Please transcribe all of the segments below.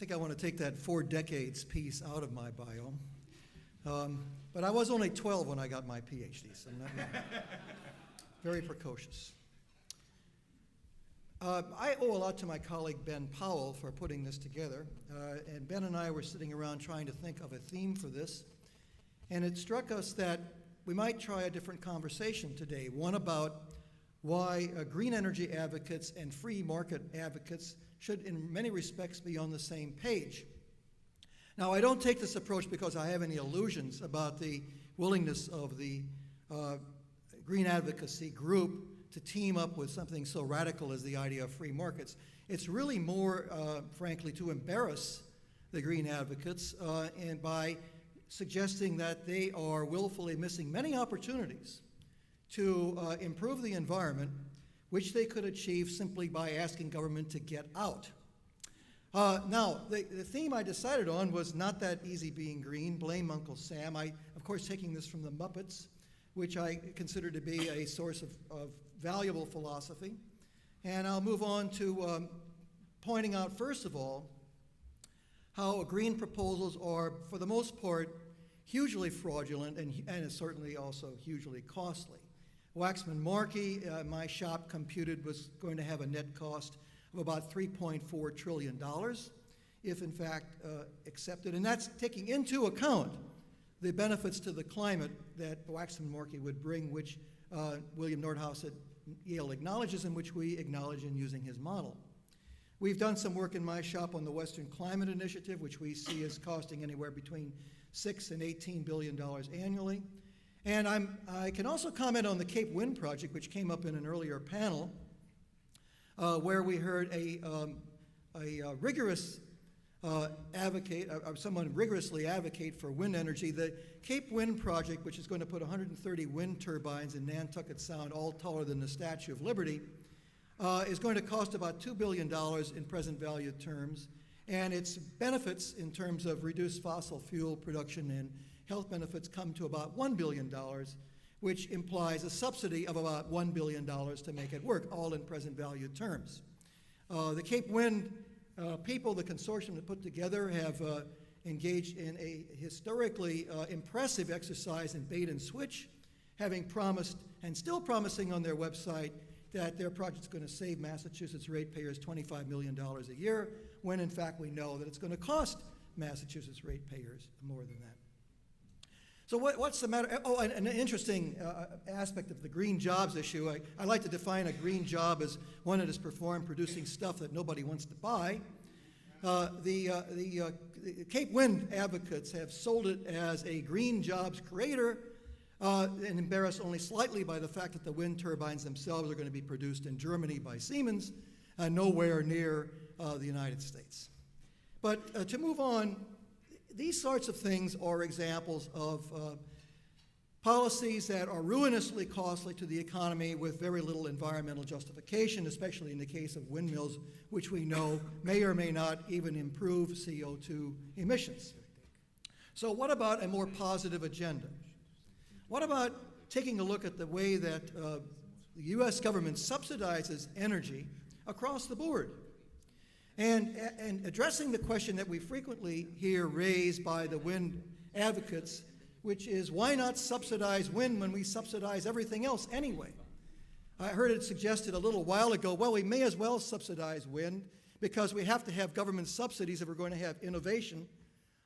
think I want to take that 4 decades piece out of my bio. But I was only 12 when I got my PhD, so not very precocious. I owe a lot to my colleague Ben Powell for putting this together, and Ben and I were sitting around trying to think of a theme for this, and it struck us that we might try a different conversation today, one about why green energy advocates and free market advocates should in many respects be on the same page. Now, I don't take this approach because I have any illusions about the willingness of the green advocacy group to team up with something so radical as the idea of free markets. It's really more, frankly, to embarrass the green advocates and by suggesting that they are willfully missing many opportunities to improve the environment, which they could achieve simply by asking government to get out. Now, the theme I decided on was not that easy being green, blame Uncle Sam. Of course, taking this from the Muppets, which I consider to be a source of valuable philosophy. And I'll move on to pointing out, first of all, how green proposals are, for the most part, hugely fraudulent and certainly also hugely costly. Waxman Markey, my shop computed, was going to have a net cost of about $3.4 trillion, if in fact accepted. And that's taking into account the benefits to the climate that Waxman Markey would bring, which William Nordhaus at Yale acknowledges and which we acknowledge in using his model. We've done some work in my shop on the Western Climate Initiative, which we see as costing anywhere between $6 and $18 billion annually. And I can also comment on the Cape Wind project, which came up in an earlier panel, where we heard a rigorous someone rigorously advocate for wind energy. The Cape Wind project, which is going to put 130 wind turbines in Nantucket Sound, all taller than the Statue of Liberty, is going to cost about $2 billion in present value terms, and its benefits in terms of reduced fossil fuel production and health benefits come to about $1 billion, which implies a subsidy of about $1 billion to make it work, all in present value terms. The Cape Wind people, the consortium that put together, have engaged in a historically impressive exercise in bait and switch, having promised and still promising on their website that their project's going to save Massachusetts ratepayers $25 million a year, when in fact we know that it's going to cost Massachusetts ratepayers more than that. So what's the matter? Oh, and an interesting aspect of the green jobs issue, I like to define a green job as one that is performed producing stuff that nobody wants to buy. The Cape Wind advocates have sold it as a green jobs creator, and embarrassed only slightly by the fact that the wind turbines themselves are going to be produced in Germany by Siemens, nowhere near the United States. But to move on, these sorts of things are examples of policies that are ruinously costly to the economy with very little environmental justification, especially in the case of windmills, which we know may or may not even improve CO2 emissions. So what about a more positive agenda? What about taking a look at the way that the U.S. government subsidizes energy across the board? And addressing the question that we frequently hear raised by the wind advocates, which is, why not subsidize wind when we subsidize everything else anyway? I heard it suggested a little while ago, well, we may as well subsidize wind because we have to have government subsidies if we're going to have innovation.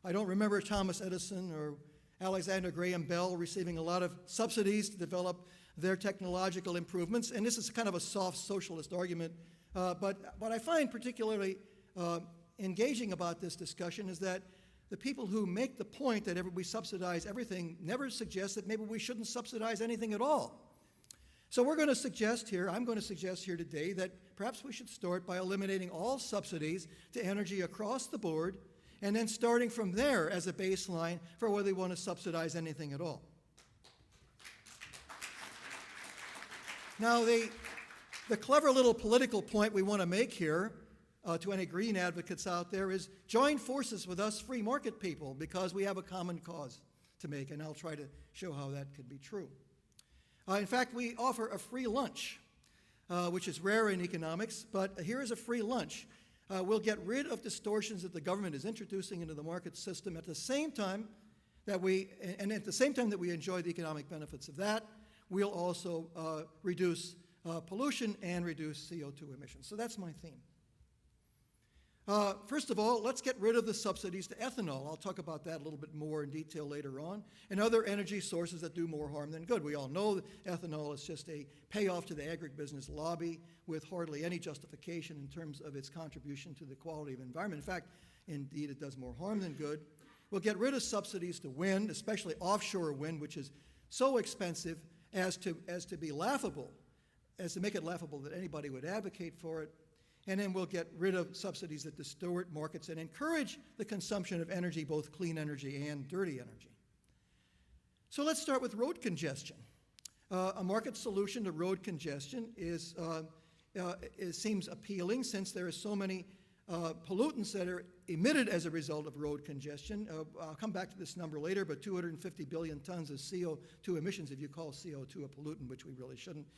I don't remember Thomas Edison or Alexander Graham Bell receiving a lot of subsidies to develop their technological improvements, and this is kind of a soft socialist argument. But what I find particularly engaging about this discussion is that the people who make the point that we subsidize everything never suggest that maybe we shouldn't subsidize anything at all. So I'm going to suggest here today that perhaps we should start by eliminating all subsidies to energy across the board, and then starting from there as a baseline for whether we want to subsidize anything at all. Now, the clever little political point we want to make here to any green advocates out there is join forces with us free market people, because we have a common cause to make, and I'll try to show how that could be true. In fact, we offer a free lunch, which is rare in economics, but here is a free lunch. We'll get rid of distortions that the government is introducing into the market system at the same time that we enjoy the economic benefits of that. We'll also reduce pollution and reduce CO2 emissions. So that's my theme. First of all, let's get rid of the subsidies to ethanol. I'll talk about that a little bit more in detail later on, and other energy sources that do more harm than good. We all know that ethanol is just a payoff to the agribusiness lobby with hardly any justification in terms of its contribution to the quality of environment. In fact, indeed, it does more harm than good. We'll get rid of subsidies to wind, especially offshore wind, which is so expensive as to be laughable, as to make it laughable that anybody would advocate for it. And then we'll get rid of subsidies that distort markets and encourage the consumption of energy, both clean energy and dirty energy. So let's start with road congestion. A market solution to road congestion seems appealing since there are so many pollutants that are emitted as a result of road congestion. I'll come back to this number later, but 250 billion tons of CO2 emissions, if you call CO2 a pollutant, which we really shouldn't.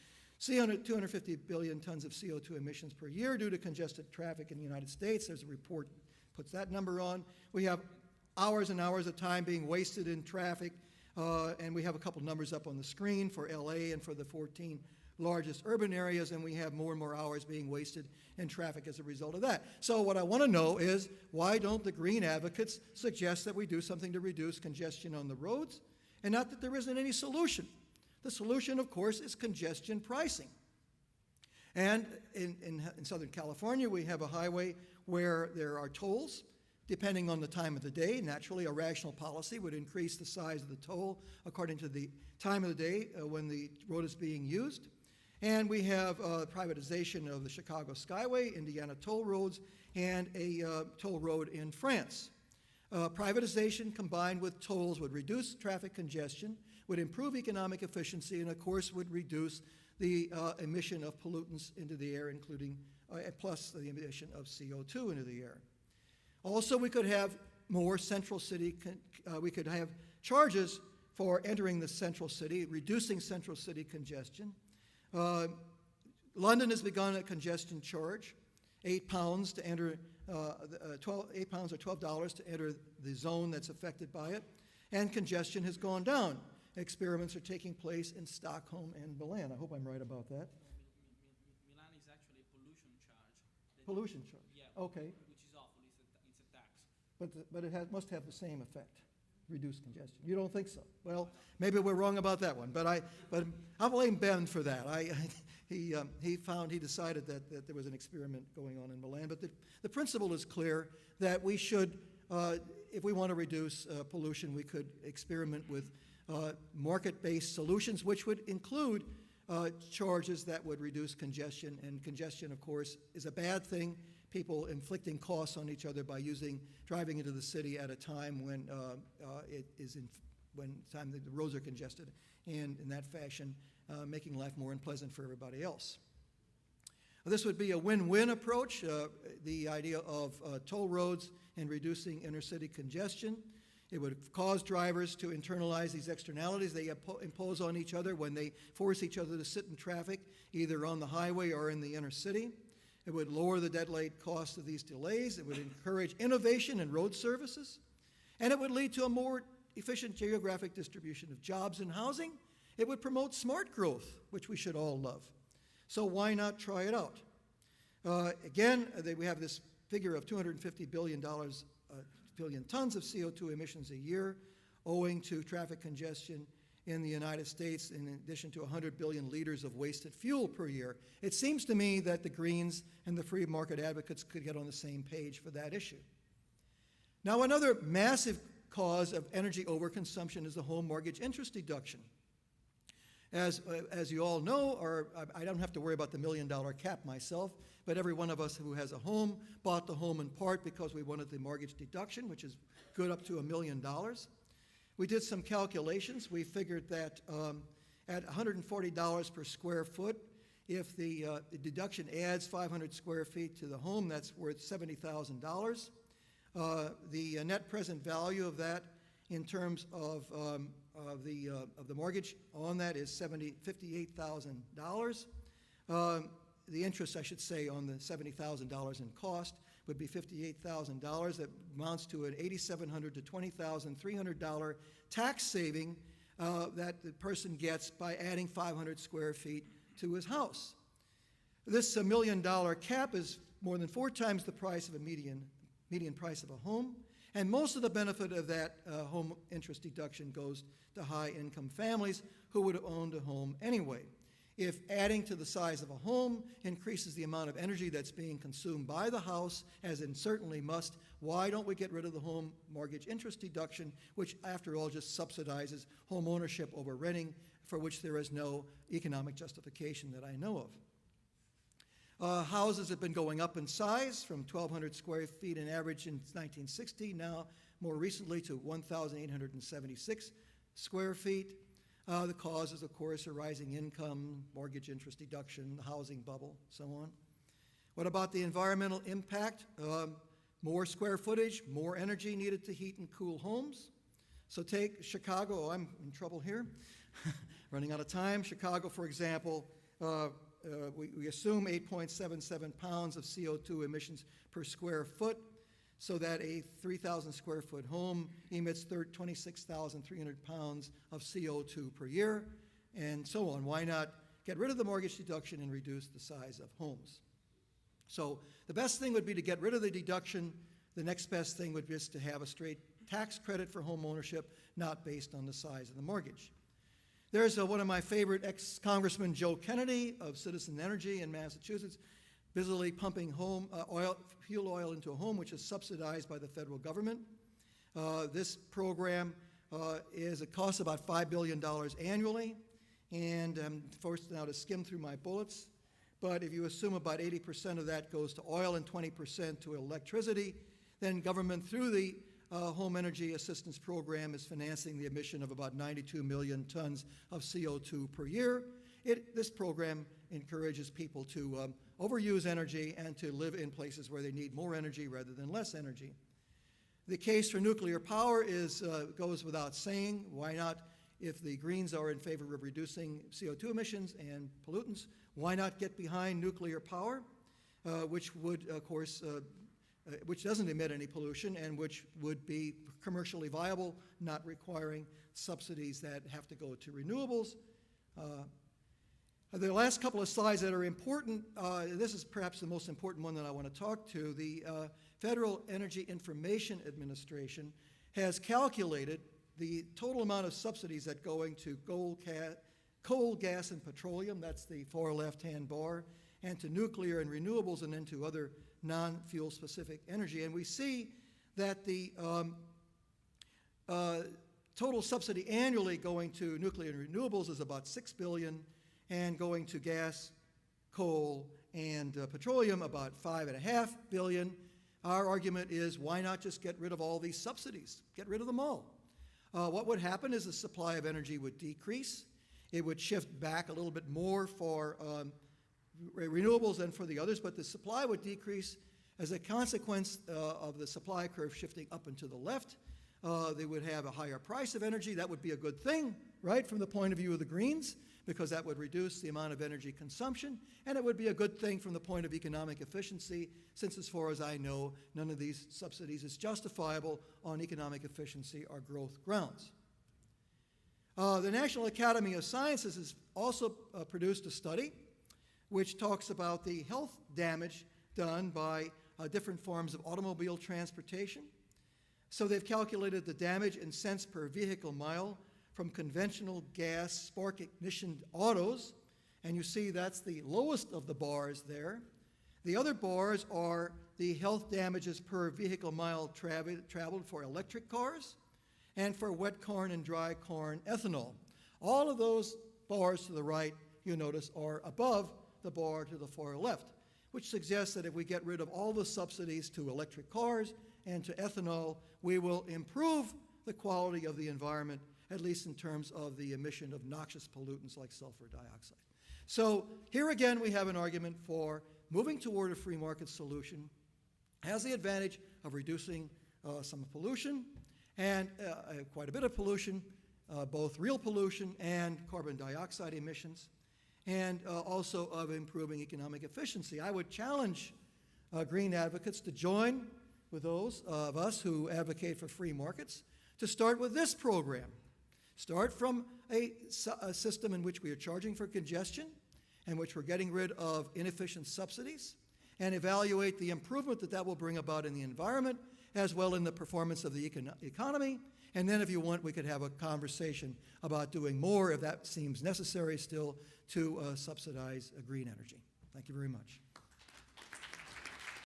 250 billion tons of CO2 emissions per year due to congested traffic in the United States. There's a report that puts that number on. We have hours and hours of time being wasted in traffic, and we have a couple numbers up on the screen for LA and for the 14 largest urban areas, and we have more and more hours being wasted in traffic as a result of that. So what I want to know is, why don't the green advocates suggest that we do something to reduce congestion on the roads, and not that there isn't any solution? The solution, of course, is congestion pricing. And in Southern California, we have a highway where there are tolls, depending on the time of the day. Naturally, a rational policy would increase the size of the toll according to the time of the day when the road is being used. And we have privatization of the Chicago Skyway, Indiana toll roads, and a toll road in France. Privatization combined with tolls would reduce traffic congestion, would improve economic efficiency, and of course would reduce the emission of pollutants into the air, including, plus the emission of CO2 into the air. Also, we could have more central city, we could have charges for entering the central city, reducing central city congestion. London has begun a congestion charge, £8 to enter, £8 or $12 to enter the zone that's affected by it, and congestion has gone down. Experiments are taking place in Stockholm and Milan. I hope I'm right about that. Milan is actually a pollution charge. Pollution charge. Yeah. Okay. Which is awful. It's a tax. But it must have the same effect, reduce congestion. You don't think so? Well, maybe we're wrong about that one. But I'll blame Ben for that. He decided that there was an experiment going on in Milan. But the principle is clear that we should, if we want to reduce pollution, we could experiment with market-based solutions, which would include charges that would reduce congestion. And congestion, of course, is a bad thing. People inflicting costs on each other by driving into the city at a time when the roads are congested, and in that fashion, making life more unpleasant for everybody else. This would be a win-win approach, the idea of toll roads and reducing inner-city congestion. It would cause drivers to internalize these externalities they impose on each other when they force each other to sit in traffic, either on the highway or in the inner city. It would lower the dead-weight cost of these delays. It would encourage innovation in road services. And it would lead to a more efficient geographic distribution of jobs and housing. It would promote smart growth, which we should all love. So why not try it out? Again, we have this figure of $250 billion tons of CO2 emissions a year owing to traffic congestion in the United States, in addition to 100 billion liters of wasted fuel per year. It seems to me that the Greens and the free market advocates could get on the same page for that issue. Now, another massive cause of energy overconsumption is the home mortgage interest deduction. As you all know, or I don't have to worry about the $1 million cap myself, but every one of us who has a home bought the home in part because we wanted the mortgage deduction, which is good up to $1 million. We did some calculations. We figured that at $140 per square foot, if the deduction adds 500 square feet to the home, that's worth $70,000. The net present value of that in terms of the mortgage on that is $58,000. The interest, I should say, on the $70,000 in cost would be $58,000. That amounts to an $8,700 to $20,300 tax saving that the person gets by adding 500 square feet to his house. This $1 million cap is more than 4 times the price of a median price of a home, and most of the benefit of that home interest deduction goes to high-income families who would have owned a home anyway. If adding to the size of a home increases the amount of energy that's being consumed by the house, as it certainly must, why don't we get rid of the home mortgage interest deduction, which after all just subsidizes home ownership over renting, for which there is no economic justification that I know of. Houses have been going up in size from 1,200 square feet in average in 1960, now more recently to 1,876 square feet. The cause is, of course, a rising income, mortgage interest deduction, the housing bubble, so on. What about the environmental impact? More square footage, more energy needed to heat and cool homes. So take Chicago. Oh, I'm in trouble here. Running out of time. Chicago, for example, we assume 8.77 pounds of CO2 emissions per square foot, so that a 3,000 square foot home emits 26,300 pounds of CO2 per year, and so on. Why not get rid of the mortgage deduction and reduce the size of homes? So the best thing would be to get rid of the deduction. The next best thing would be just to have a straight tax credit for home ownership, not based on the size of the mortgage. There's one of my favorite ex-Congressman Joe Kennedy of Citizen Energy in Massachusetts, busily pumping fuel oil into a home, which is subsidized by the federal government. This program costs about $5 billion annually, and I'm forced now to skim through my bullets. But if you assume about 80% of that goes to oil and 20% to electricity, then government through the Home Energy Assistance Program is financing the emission of about 92 million tons of CO2 per year. This program encourages people to overuse energy and to live in places where they need more energy rather than less energy. The case for nuclear power goes without saying. Why not, if the Greens are in favor of reducing CO2 emissions and pollutants, why not get behind nuclear power, which would, of course, which doesn't emit any pollution and which would be commercially viable, not requiring subsidies that have to go to renewables. The last couple of slides that are important, this is perhaps the most important one that I want to talk to. The Federal Energy Information Administration has calculated the total amount of subsidies that going to coal, gas, and petroleum, that's the far left-hand bar, and to nuclear and renewables, and then to other non-fuel specific energy. And we see that the total subsidy annually going to nuclear and renewables is about $6 billion, and going to gas, coal, and petroleum about $5.5 billion. Our argument is, why not just get rid of all these subsidies? Get rid of them all. What would happen is the supply of energy would decrease. It would shift back a little bit more for renewables than for the others, but the supply would decrease as a consequence of the supply curve shifting up and to the left. They would have a higher price of energy. That would be a good thing, right, from the point of view of the Greens, because that would reduce the amount of energy consumption, and it would be a good thing from the point of economic efficiency, since as far as I know, none of these subsidies is justifiable on economic efficiency or growth grounds. The National Academy of Sciences has also produced a study which talks about the health damage done by different forms of automobile transportation. So they've calculated the damage in cents per vehicle mile from conventional gas spark ignition autos, and you see that's the lowest of the bars there. The other bars are the health damages per vehicle mile traveled for electric cars and for wet corn and dry corn ethanol. All of those bars to the right, you notice, are above the bar to the far left, which suggests that if we get rid of all the subsidies to electric cars and to ethanol, we will improve the quality of the environment, at least in terms of the emission of noxious pollutants like sulfur dioxide. So here again we have an argument for moving toward a free market solution. Has the advantage of reducing some pollution and quite a bit of pollution, both real pollution and carbon dioxide emissions, and also of improving economic efficiency. I would challenge green advocates to join with those of us who advocate for free markets to start with this program. Start from a system in which we are charging for congestion, in which we're getting rid of inefficient subsidies, and evaluate the improvement that that will bring about in the environment, as well in the performance of the economy. And then if you want, we could have a conversation about doing more, if that seems necessary still, to subsidize green energy. Thank you very much.